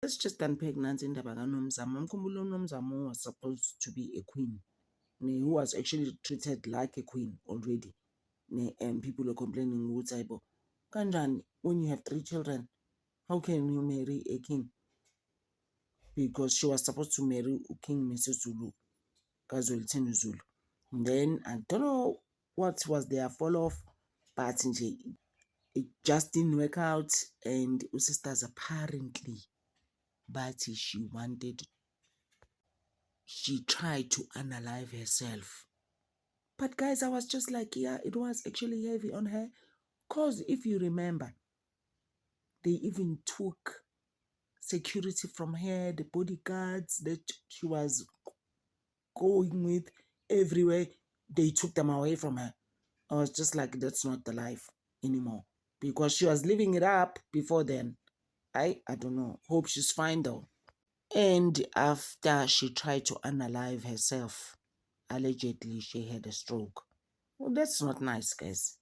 let's just unpack nansi indaba kaNomzamo. Umkhumbulo uNomzamo was supposed to be a queen, who was actually treated like a queen already. And people are complaining ukuthi hayibo, kanjani when you have 3 children, how can you marry a king? Because she was supposed to marry King Mesuzulu, kaZwelithini Zulu. And then I don't know what was their follow off, but it just didn't work out. And sisters apparently, but she tried to unalive herself. But guys, I was just like, yeah, it was actually heavy on her. Because if you remember, they even took security from her, the bodyguards that she was going with everywhere, they took them away from her. I was just like, that's not the life anymore. Because she was living it up before then. I don't know. Hope she's fine though. And after she tried to unalive herself, allegedly she had a stroke. Well, that's not nice, guys.